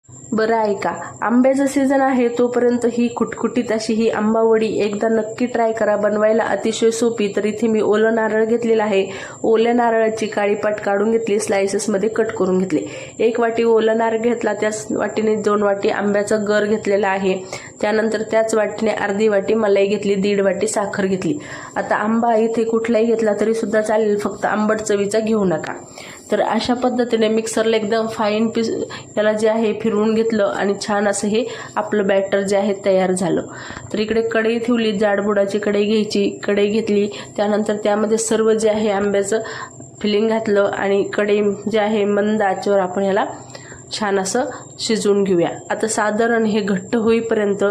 बरं ऐका, आंब्याचा सीझन आहे तोपर्यंत ही खुटखुटीत अशी ही आंबावडी एकदा नक्की ट्राय करा. बनवायला अतिशय सोपी. तर इथे मी ओलं नारळ घेतलेलं आहे. ओल्या नारळाची काळी पाट काढून घेतली, स्लाइसेसमध्ये कट करून घेतले. 1 वाटी ओलं नारळ घेतला, त्याच वाटीने 2 वाटी आंब्याचा गर घेतलेला आहे. त्यानंतर त्याच वाटीने अर्धी वाटी मलाई घेतली, 1.5 वाटी साखर घेतली. आता आंबा इथे कुठलाही घेतला तरी सुद्धा चालेल, फक्त आंबट चवीचा घेऊ नका. तर अशा पद्धतीने मिक्सरला एकदम फाईन पीस याला जे आहे फिरवून घेतलं आणि छान असं हे आपलं बॅटर जे आहे तयार झालं. तर इकडे कढई ठेवली, जाडबुडाची कढई घ्यायची. कढई घेतली, त्यानंतर त्यामध्ये सर्व जे आहे आंब्याचं फिलिंग घातलं आणि कढई जे आहे मंद आचेवर आपण ह्याला छान असं शिजवून घेऊया. आता साधारण हे घट्ट होईपर्यंत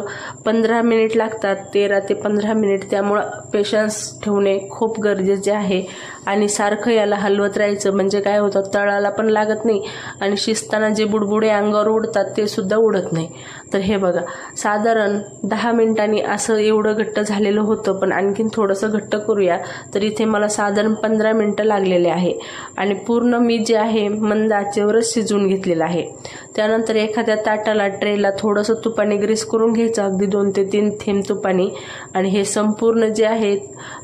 15 मिनिट लागतात, 13 ते 15 मिनिट. त्यामुळं पेशन्स ठेवणे खूप गरजेचे आहे आणि सारखं याला हलवत राहायचं, म्हणजे काय होतं, तळाला पण लागत नाही आणि शिजताना जे बुडबुडे अंगावर उडतात ते सुद्धा उडत नाही. तर हे बघा, साधारण 10 मिनिटांनी असं एवढं घट्ट झालेलं होतं, पण आणखीन थोडंसं घट्ट करूया. तर इथे मला साधारण 15 मिनिटं लागलेले आहे आणि पूर्ण मी जे आहे मंद आचेवरच शिजवून घेतलेलं आहे. त्यानंतर एखाद्या ताटाला, ट्रेला थोडंसं तुपाने ग्रीस करून घ्यायचं, अगदी 2 ते 3 थेंब तुपाने, आणि हे संपूर्ण जे आहे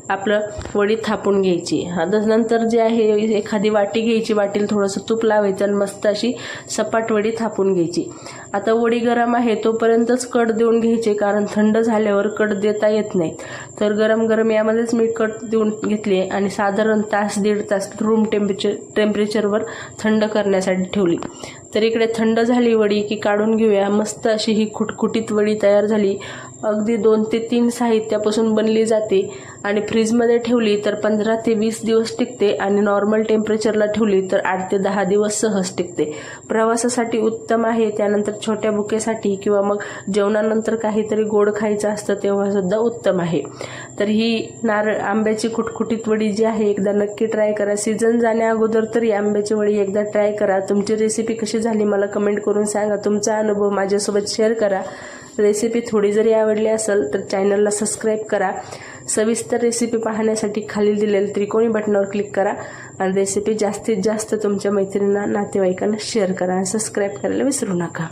आपलं वडी थापून घ्यायची. नंतर जे आहे एखादी वाटी घ्यायची, वाटीला थोडंसं तूप लावायचं आणि मस्त अशी सपाट वडी थापून घ्यायची. आता वडी गरम आहे तोपर्यंतच कट देऊन घ्यायचे, कारण थंड झाल्यावर कट देता येत नाहीत. तर गरम गरम यामध्येच मी कट देऊन घेतले आणि साधारण तास 1.5 तास रूम टेम्परेचरवर थंड करण्यासाठी ठेवली. तर इकडे थंड झाली वडी की काढून घेऊया. मस्त अशी ही खुटखुटीत वडी तयार झाली. अगदी 2 ते 3 साहित्यापासून बनली जाते आणि फ्रीजमध्ये ठेवली तर 15 ते 20 दिवस टिकते आणि नॉर्मल टेम्परेचरला ठेवली तर 8 ते 10 दिवस सहज टिकते. प्रवासासाठी उत्तम आहे. त्यानंतर छोट्या बुकेसाठी किंवा मग जेवणानंतर काहीतरी गोड खायचं असतं तेव्हा सुद्धा उत्तम आहे. तर ही आंब्याची खुटखुटीत वडी जी आहे एकदा नक्की ट्राय करा. सीझन जाण्या अगोदर तरी आंब्याची वडी एकदा ट्राय करा. तुमची रेसिपी कशी झाली मला कमेंट करून सांगा. तुमचा अनुभव माझ्यासोबत शेअर करा. रेसिपी थोडी जरी आवडली असेल तर चॅनलला सबस्क्राईब करा. सविस्तर रेसिपी पाहण्यासाठी खाली दिलेल्या त्रिकोणी बटनावर क्लिक करा आणि रेसिपी जास्तीत जास्त तुमच्या मैत्रिणींना, नातेवाईकांना शेअर करा आणि सबस्क्राईब करायला विसरू नका.